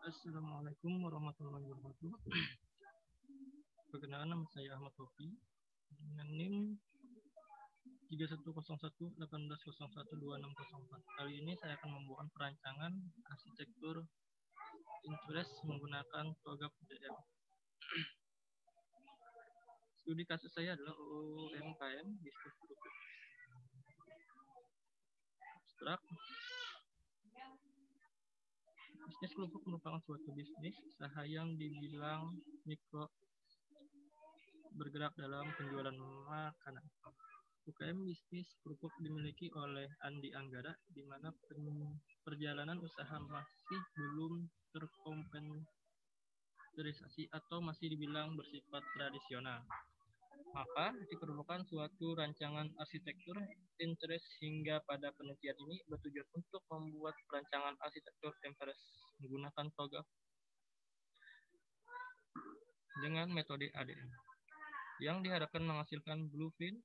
Assalamualaikum warahmatullahi wabarakatuh. Perkenalkan, nama saya Ahmad Tofi dengan NIM 310118012604. Kali ini saya akan membawakan perancangan arsitektur interest menggunakan TOGAF DM. Studi kasus saya adalah UMKM Bisnis Kerupuk. Abstrak. Bisnis kerupuk merupakan suatu bisnis usaha yang dibilang mikro, bergerak dalam penjualan makanan. UKM bisnis kerupuk dimiliki oleh Andi Anggara, di mana perjalanan usaha masih belum terkomputerisasi atau masih dibilang bersifat tradisional. Maka diperlukan suatu rancangan arsitektur interest hingga pada penelitian ini bertujuan untuk membuat perancangan arsitektur interest menggunakan TOGAF dengan metode ADM yang diharapkan menghasilkan blueprint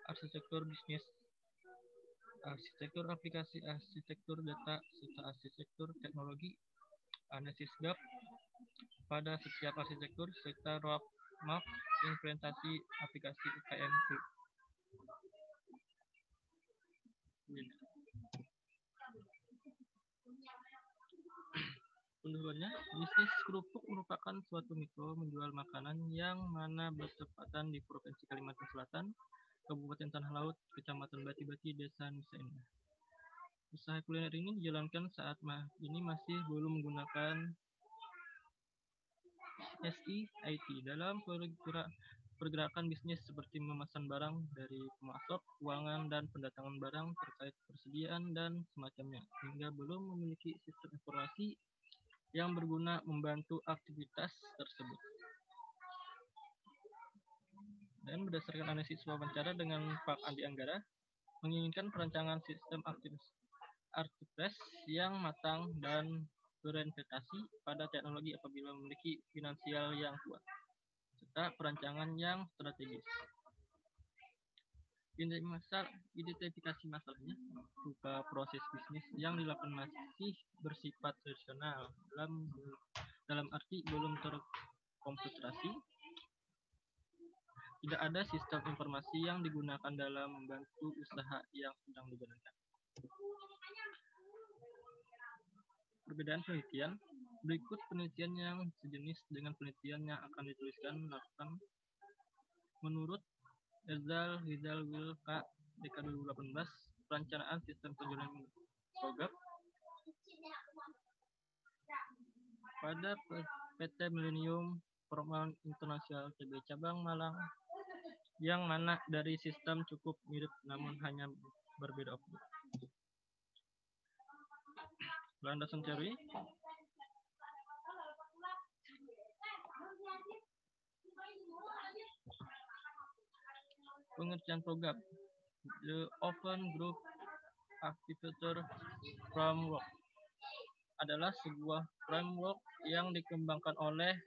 arsitektur bisnis, arsitektur aplikasi, arsitektur data, serta arsitektur teknologi, analisis gap pada setiap arsitektur, serta roadmap implementasi aplikasi UKM. Pendahuluannya, bisnis kerupuk merupakan suatu mikro menjual makanan yang mana bertepatan di Provinsi Kalimantan Selatan, Kabupaten Tanah Laut, Kecamatan Bati-Bati, Desa Nusa Indah. Usaha kuliner ini dijalankan saat ini masih belum menggunakan SIIT dalam pergerakan bisnis seperti memesan barang dari pemasok, keuangan, dan pendatangan barang terkait persediaan dan semacamnya, hingga belum memiliki sistem informasi yang berguna membantu aktivitas tersebut. Dan berdasarkan analisis wawancara dengan Pak Andi Anggara, menginginkan perancangan sistem arsitektur yang matang dan berorientasi pada teknologi apabila memiliki finansial yang kuat, serta perancangan yang strategis. Identifikasi masalahnya berupa proses bisnis yang dilakukan masih bersifat tradisional dalam arti belum terkomputerasi, tidak ada sistem informasi yang digunakan dalam membantu usaha yang sedang dijalankan. Perbedaan penelitian. Berikut penelitian yang sejenis dengan penelitian yang akan dituliskan melakukan menurut Erzal Rizal Wil K. DK 2018, perencanaan sistem penjualan TOGAF pada PT Millennium Formal International TB Cabang Malang, yang mana dari sistem cukup mirip namun hanya berbeda objek. Landasan teori. Pengertian TOGAF. The Open Group Architecture Framework adalah sebuah framework yang dikembangkan oleh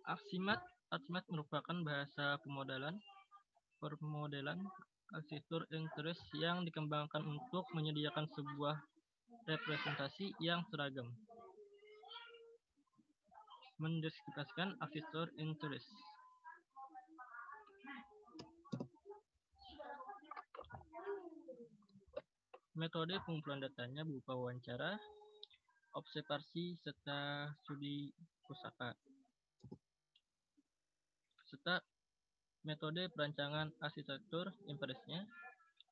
Archimedes. Archimedes merupakan bahasa permodelan arsitektur interest yang dikembangkan untuk menyediakan sebuah representasi yang seragam, mendeskripsikan arsitektur interest. Metode pengumpulan datanya berupa wawancara, observasi, serta studi pusaka, serta metode perancangan arsitektur interestnya.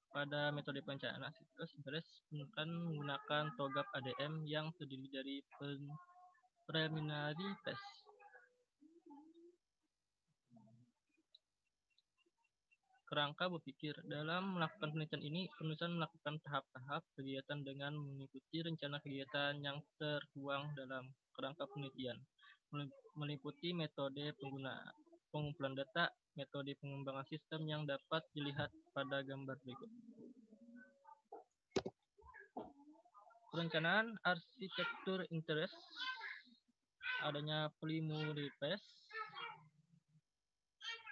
Pada metode perencanaan arsitektur interest akan menggunakan TOGAF ADM yang terdiri dari preliminary phase, kerangka berpikir. Dalam melakukan penelitian ini, penulisan melakukan tahap-tahap kegiatan dengan mengikuti rencana kegiatan yang tertuang dalam kerangka penelitian, meliputi metode pengumpulan data, metode pengembangan sistem yang dapat dilihat pada gambar berikut. perencanaan arsitektur interest, adanya polymorphism,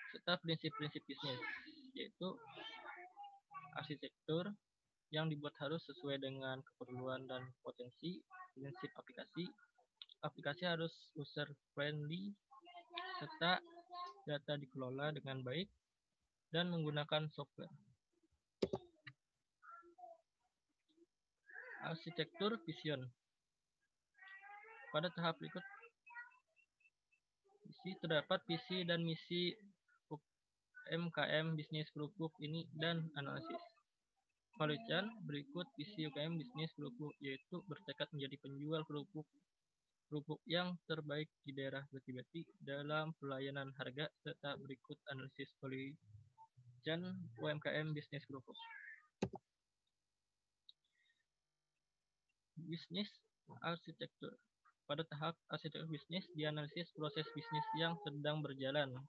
serta prinsip-prinsip bisnis, yaitu arsitektur yang dibuat harus sesuai dengan keperluan dan potensi, prinsip aplikasi, aplikasi harus user friendly, serta data dikelola dengan baik dan menggunakan software. Arsitektur vision. Pada tahap berikut terdapat visi dan misi UMKM bisnis group ini dan analisis. Penelitian berikut visi UMKM bisnis group yaitu bertekad menjadi penjual kerupuk yang terbaik di daerah Beti-Beti dalam pelayanan harga, serta berikut analisis penelitian UMKM bisnis group. Bisnis arsitektur. Pada tahap arsitektur bisnis dianalisis proses bisnis yang sedang berjalan.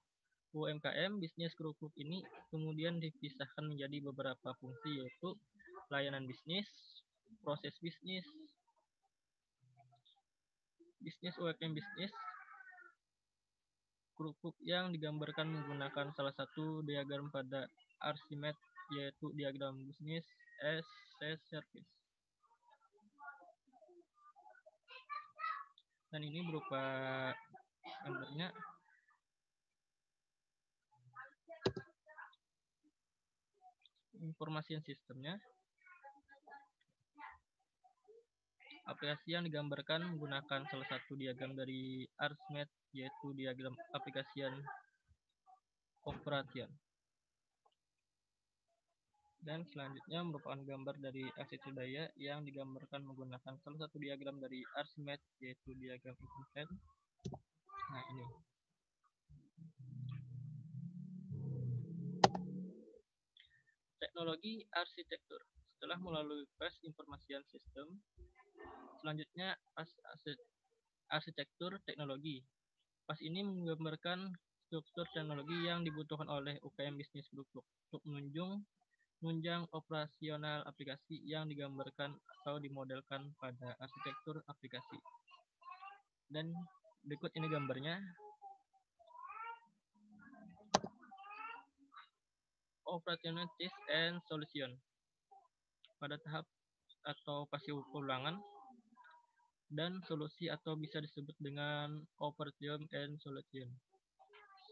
UMKM bisnis group ini kemudian dipisahkan menjadi beberapa fungsi, yaitu pelayanan bisnis, proses bisnis, bisnis UMKM bisnis group yang digambarkan menggunakan salah satu diagram pada Archimedes, yaitu diagram bisnis as service. Dan ini berupa gambarnya. Informasi sistemnya. Aplikasi yang digambarkan menggunakan salah satu diagram dari Archimedes, yaitu diagram aplikasian operation. Dan selanjutnya merupakan gambar dari arsitektur daya yang digambarkan menggunakan salah satu diagram dari Archimedes, yaitu diagram equivalent. Nah, ini. Teknologi arsitektur. Setelah melalui fase informasian sistem, selanjutnya arsitektur teknologi. Pas ini menggambarkan struktur teknologi yang dibutuhkan oleh UMKM bisnis group untuk menunjang operasional aplikasi yang digambarkan atau dimodelkan pada arsitektur aplikasi. Dan berikut ini gambarnya. Opportunities and solution. Pada tahap atau fase ulangan dan solusi atau bisa disebut dengan opportunity and solution.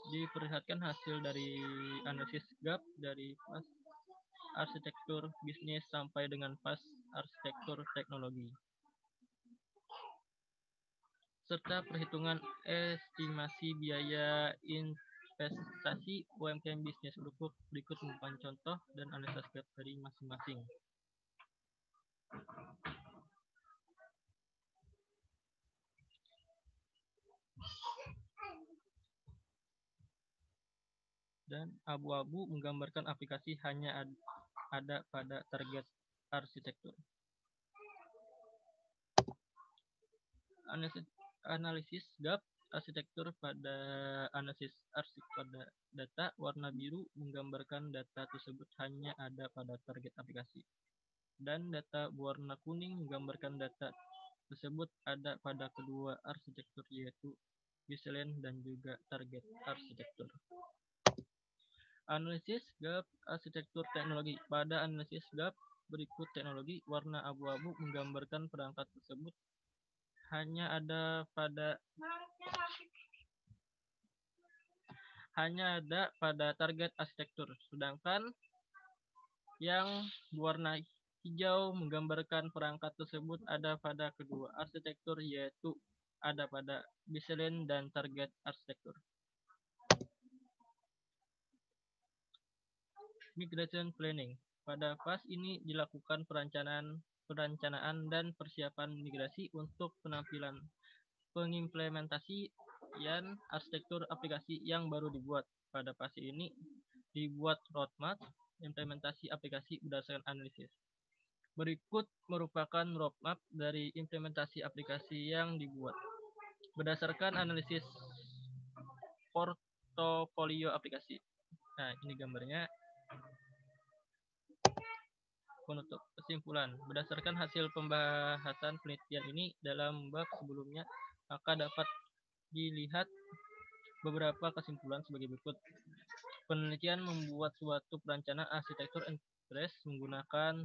Diperlihatkan hasil dari analisis gap dari fase arsitektur bisnis sampai dengan fase arsitektur teknologi, serta perhitungan estimasi biaya investasi UMKM bisnis group. Berikut merupakan contoh dan analisis gap dari masing-masing. Dan abu-abu menggambarkan aplikasi hanya ada pada target arsitektur. Analisis gap arsitektur pada analisis pada data warna biru menggambarkan data tersebut hanya ada pada target aplikasi, dan data warna kuning menggambarkan data tersebut ada pada kedua arsitektur, yaitu baseline dan juga target arsitektur. Analisis gap arsitektur teknologi. Pada analisis gap berikut teknologi, warna abu-abu menggambarkan perangkat tersebut hanya ada pada target arsitektur, sedangkan yang warna hijau menggambarkan perangkat tersebut ada pada kedua arsitektur, yaitu ada pada baseline dan target arsitektur. Migration planning. Pada fase ini dilakukan perencanaan dan persiapan migrasi untuk pengimplementasian arsitektur aplikasi yang baru dibuat. Pada fase ini dibuat roadmap implementasi aplikasi berdasarkan analisis. Berikut merupakan roadmap dari implementasi aplikasi yang dibuat berdasarkan analisis portofolio aplikasi. Nah, ini gambarnya. Penutup kesimpulan. Berdasarkan hasil pembahasan penelitian ini dalam bab sebelumnya, maka dapat dilihat beberapa kesimpulan sebagai berikut. Penelitian membuat suatu perencanaan arsitektur enterprise menggunakan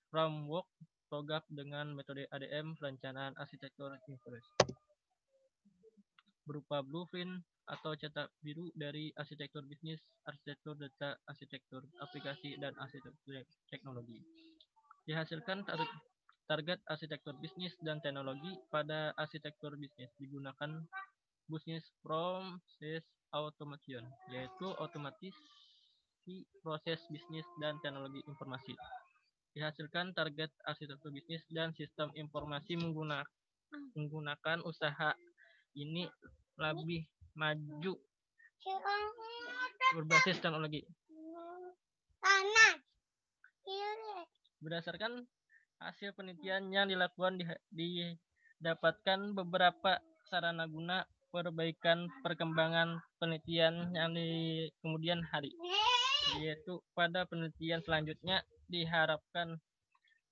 framework TOGAF dengan metode ADM perencanaan arsitektur enterprise berupa blueprint atau cetak biru dari arsitektur bisnis, arsitektur data, arsitektur aplikasi, dan arsitektur teknologi. Dihasilkan target arsitektur bisnis dan teknologi. Pada arsitektur bisnis digunakan business process automation, yaitu otomatisasi proses bisnis dan teknologi informasi. Dihasilkan target arsitektur bisnis dan sistem informasi menggunakan usaha ini lebih maju berbasis teknologi. Berdasarkan hasil penelitian yang dilakukan didapatkan beberapa sarana guna perbaikan perkembangan penelitian yang di kemudian hari, yaitu pada penelitian selanjutnya diharapkan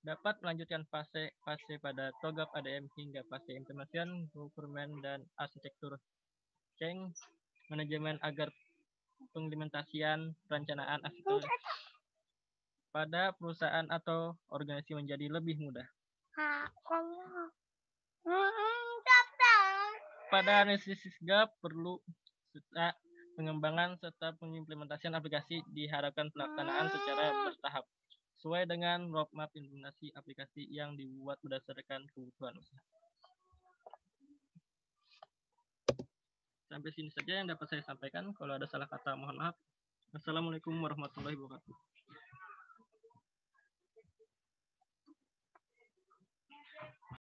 dapat melanjutkan fase pada TOGAF ADM hingga fase implementation, government, dan arsitektur change manajemen agar pengimplementasian perencanaan arsitektur pada perusahaan atau organisasi menjadi lebih mudah. Pada analisis gap perlu pengembangan serta pengimplementasian aplikasi diharapkan pelaksanaan secara bertahap sesuai dengan roadmap implementasi aplikasi yang dibuat berdasarkan kebutuhan usaha. Sampai sini saja yang dapat saya sampaikan. Kalau ada salah kata mohon maaf. Assalamualaikum warahmatullahi wabarakatuh.